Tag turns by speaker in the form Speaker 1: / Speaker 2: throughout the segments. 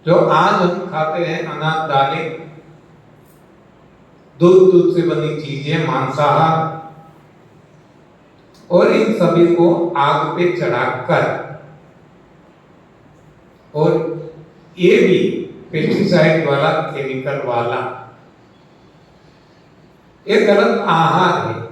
Speaker 1: जो आज हम खाते हैं अनाज, दालें, दूध से बनी चीजें, मांसाहार, और इन सभी को आग पे चढ़ाकर, और ये भी पेस्टिसाइड वाला, केमिकल वाला, ये गलत आहार है।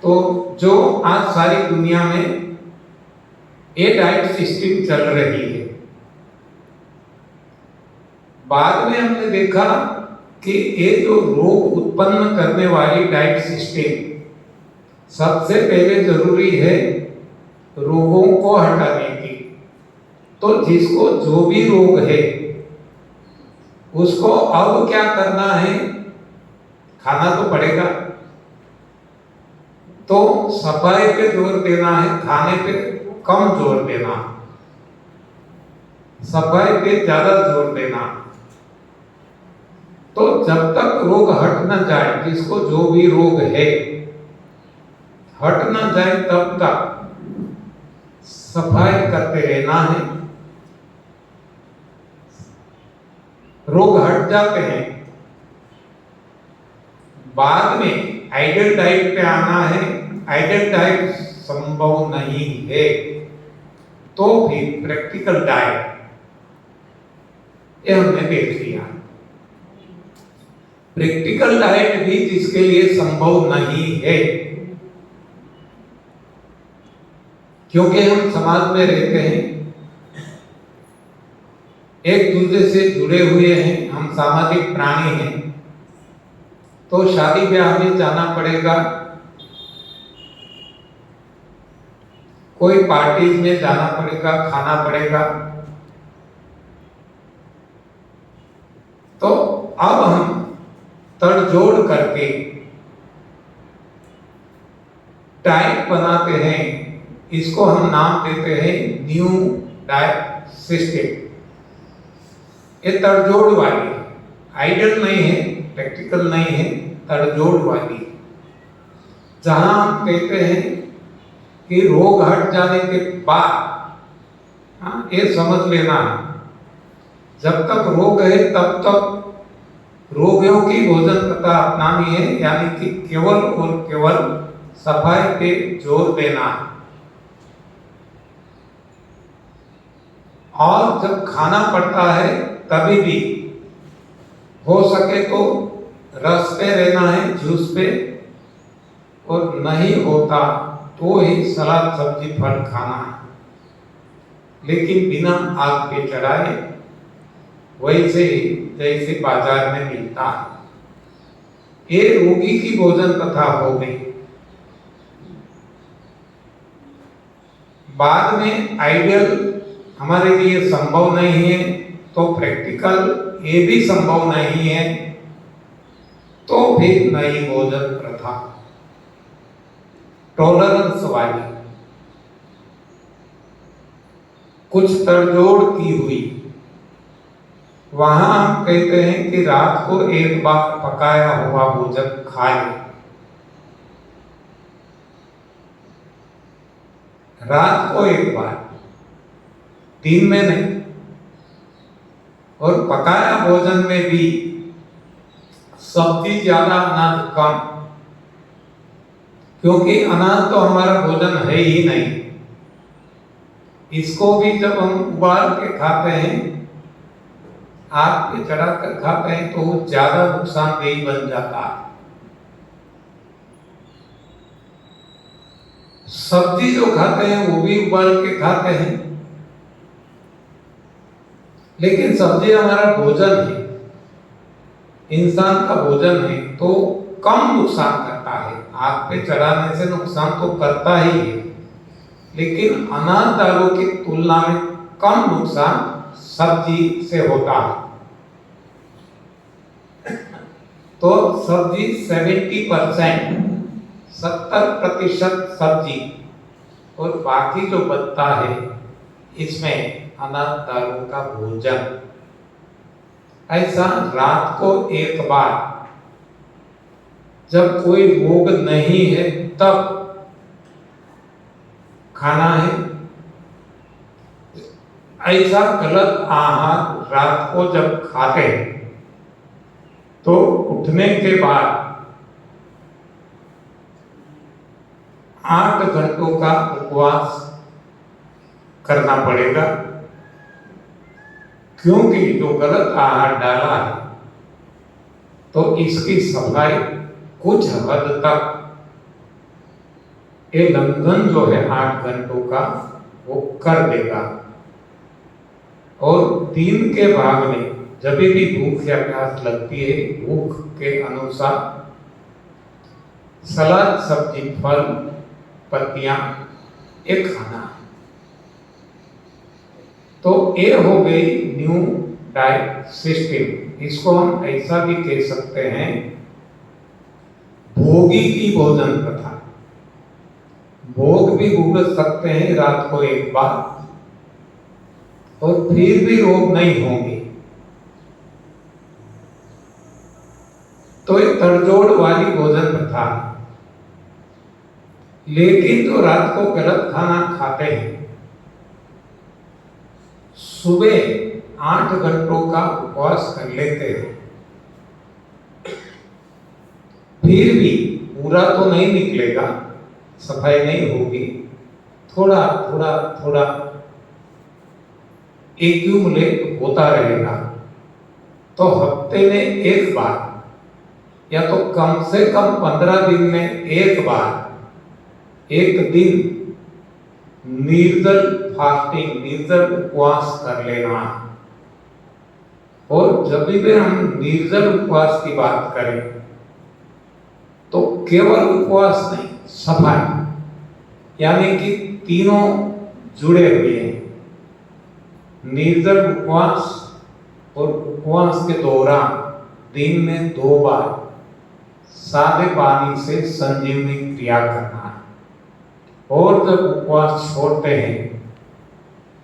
Speaker 1: तो जो आज सारी दुनिया में ये डाइट सिस्टम चल रही है। बाद में हमने देखा कि ये जो रोग उत्पन्न करने वाली डाइट सिस्टम, सबसे पहले जरूरी है रोगों को हटाने की। तो जिसको जो भी रोग है उसको अब क्या करना है, खाना तो पड़ेगा। तो सफाई पे जोर देना है, खाने पे कम जोर देना, सफाई पे ज्यादा जोर देना। तो जब तक रोग हट न जाए, जिसको जो भी रोग है हट न जाए, तब तक सफाई करते रहना है। रोग हट जाते हैं, बाद में आइडियल डाइट पे आना है। आइडियल डाइट संभव नहीं है तो फिर प्रैक्टिकल डाइट, ये हमने देख लिया। प्रैक्टिकल डाइट भी जिसके लिए संभव नहीं है, क्योंकि हम समाज में रहते हैं, एक दूसरे से जुड़े हुए हैं, हम सामाजिक प्राणी हैं, तो शादी ब्याह में जाना पड़ेगा, कोई पार्टीज में जाना पड़ेगा, खाना पड़ेगा। तो अब हम तड़जोड़ करके डाइट बनाते हैं, इसको हम नाम देते हैं न्यू डाइट सिस्टम। ये तड़जोड़ वाली, आइडियल नहीं है, प्रैक्टिकल नहीं है, तड़जोड़ वाली, जहां हम कहते हैं कि रोग हट जाने के बाद, ये समझ लेना, जब तक रोग है तब तक रोगियों की भोजन प्रथा अपनानी है, यानी कि केवल और केवल सफाई पे जोर देना। और जब खाना पड़ता है तभी भी हो सके तो रस पे रहना है, जूस पे, और नहीं होता तो ही सलाद, सब्जी, फल खाना है, लेकिन बिना आग पे चढ़ाए, वैसे ही जैसे बाजार में मिलता है। ये रोगी की भोजन प्रथा हो गई। बाद में आइडियल हमारे लिए संभव नहीं है, तो प्रैक्टिकल ये भी संभव नहीं है, तो फिर नई भोजन प्रथा, टॉलरेंस वाली, कुछ तड़जोड़ की हुई। वहां हम कहते हैं कि रात को एक बार पकाया हुआ भोजन खाए, रात को एक बार, दिन में नहीं। और पकाया भोजन में भी सब्जी ज्यादा, अनाज कम, क्योंकि अनाज तो हमारा भोजन है ही नहीं। इसको भी जब हम उबाल के खाते हैं, आग पे चढ़ाकर खाते हैं, तो वो ज्यादा नुकसानदेही बन जाता है। सब्जी जो खाते हैं वो भी उबाल के खाते हैं, लेकिन सब्जी हमारा भोजन है, इंसान का भोजन है, तो कम नुकसान करता है। आग पे चढ़ाने से नुकसान तो करता ही है, लेकिन अनाज दालों की तुलना में कम नुकसान सब्जी से होता है। तो सब्जी 70%, 70% सब्जी, और बाकी जो बचता है इसमें अनाज दालों का भोजन। ऐसा रात को एक बार, जब कोई रोग नहीं है तब खाना है। ऐसा गलत आहार रात को जब खाते हैं तो उठने के बाद 8 घंटों का उपवास करना पड़ेगा, क्योंकि जो गलत आहार डाला है तो इसकी सफाई कुछ हद तक ये लंघन जो है 8 घंटों का वो कर देगा। और दिन के भाग में जब भी भूख या प्यास लगती है, भूख के अनुसार सलाद, सब्जी, फल, पत्तियां ये खाना है। तो ये हो गई न्यू डाइट सिस्टम। इसको हम ऐसा भी कह सकते हैं भोगी की भोजन प्रथा। भोग भी भूग सकते हैं रात को एक बार और फिर भी रोग नहीं होंगे। तो ये तड़जोड़ वाली भोजन प्रथा। लेकिन जो रात को गलत खाना खाते हैं, सुबह 8 घंटों का उपवास कर लेते हैं, फिर भी पूरा तो नहीं निकलेगा, सफाई नहीं होगी, थोड़ा थोड़ा थोड़ा एक्यूमुलेट होता रहेगा। तो हफ्ते में एक बार या तो कम से कम 15 दिन में एक बार, एक दिन निर्जल फास्टिंग, निर्जल उपवास कर लेना। और जब भी हम निर्जल उपवास की बात करें तो केवल उपवास नहीं, सफाई, यानी कि तीनों जुड़े हुए हैं। निर्जल उपवास और उपवास के दौरान दिन में 2 बार सादे पानी से संजीवनी क्रिया करना है। और जब उपवास छोड़ते हैं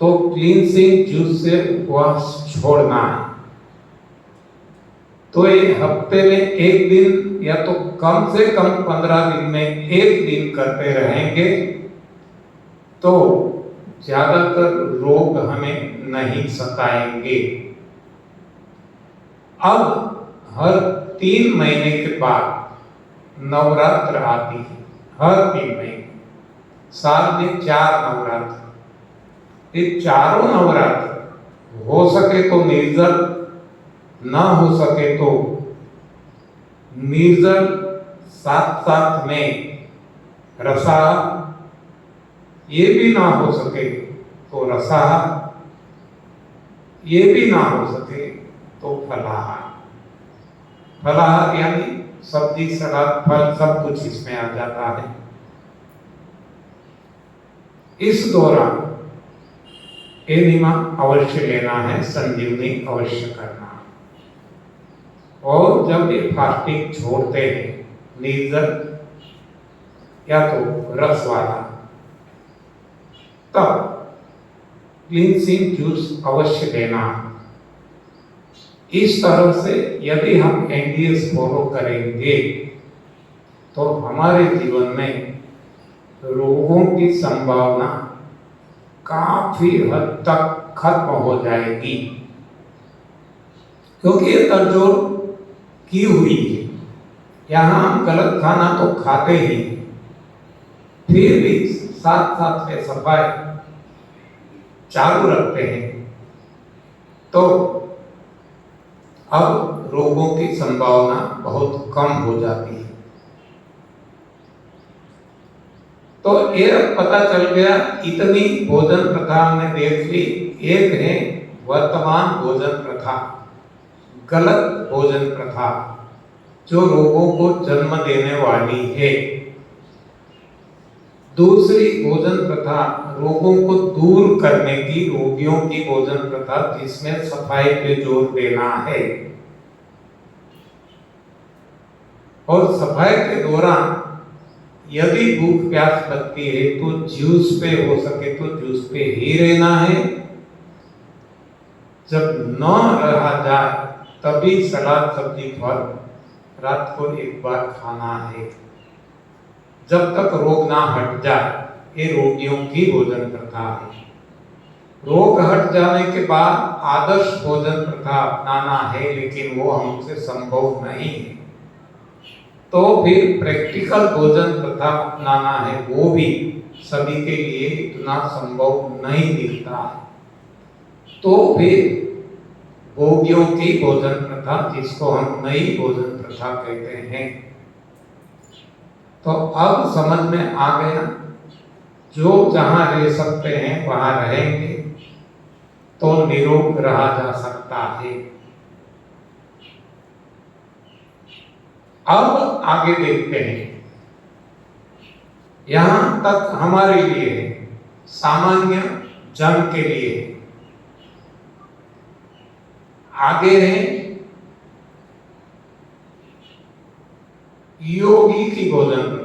Speaker 1: तो क्लींसिंग जूस से उपवास छोड़ना है। तो ये हफ्ते में एक दिन या तो कम से कम 15 दिन में एक दिन करते रहेंगे तो ज्यादातर रोग हमें नहीं सताएंगे। अब हर 3 महीने के बाद नवरात्र आती है। हर 3 महीने, साल में 4 नवरात्र। ये चारों नवरात्र हो सके तो निर्जल, ना हो सके तो निर्जल, साथ साथ में रसाहार, ये भी ना हो सके तो रसाहार, ये भी ना हो सके तो फलाहार। फलाहार यानी सब्जी, सलाद, फल सब कुछ इसमें आ जाता है। इस दौरान एनिमा अवश्य लेना है, संजीवनी अवश्य करना है। और जब ये फास्टिंग छोड़ते हैं, निर्जल या तो रस वाला, तब क्लींसिंग जूस अवश्य लेना। इस तरह से यदि हम एनडीएस फॉलो करेंगे तो हमारे जीवन में रोगों की संभावना काफी हद तक खत्म हो जाएगी, क्योंकि ये तड़जोड़ की हुई है। यहाँ हम गलत खाना तो खाते ही, फिर भी साथ साथ में सफाई चालू रखते हैं, तो अब रोगों की संभावना बहुत कम हो जाती है। तो ये पता चल गया, इतनी भोजन प्रथा हमने देख ली। एक है वर्तमान भोजन प्रथा, गलत भोजन प्रथा, जो रोगों को जन्म देने वाली है। दूसरी भोजन प्रथा रोगों को दूर करने की, रोगियों की भोजन प्रथा, जिसमें सफाई पे जोर देना है। और सफाई के दौरान यदि भूख प्यास लगती है तो जूस पे, हो सके तो जूस पे ही रहना है। जब न रहा जाए तभी सलाद, सब्जी, फल रात को एक बार खाना है, जब तक रोग ना हट जाए। ये रोगियों की भोजन प्रथा है। रोग हट जाने के बाद आदर्श भोजन प्रथा अपनाना है, लेकिन वो हमसे संभव नहीं है। तो फिर प्रैक्टिकल भोजन प्रथा अपनाना है, वो भी सभी के लिए इतना संभव नहीं दिखता है। तो फिर भोगियों की भोजन प्रथा, जिसको हम नई भोजन प्रथा कहते हैं, तो अब समझ में आ गया, जो जहां रह सकते हैं वहां रहेंगे तो निरोग रहा जा सकता है। अब आगे देखते हैं, यहां तक हमारे लिए सामान्य जन के लिए। आगे है योगी की भोजन प्रथा।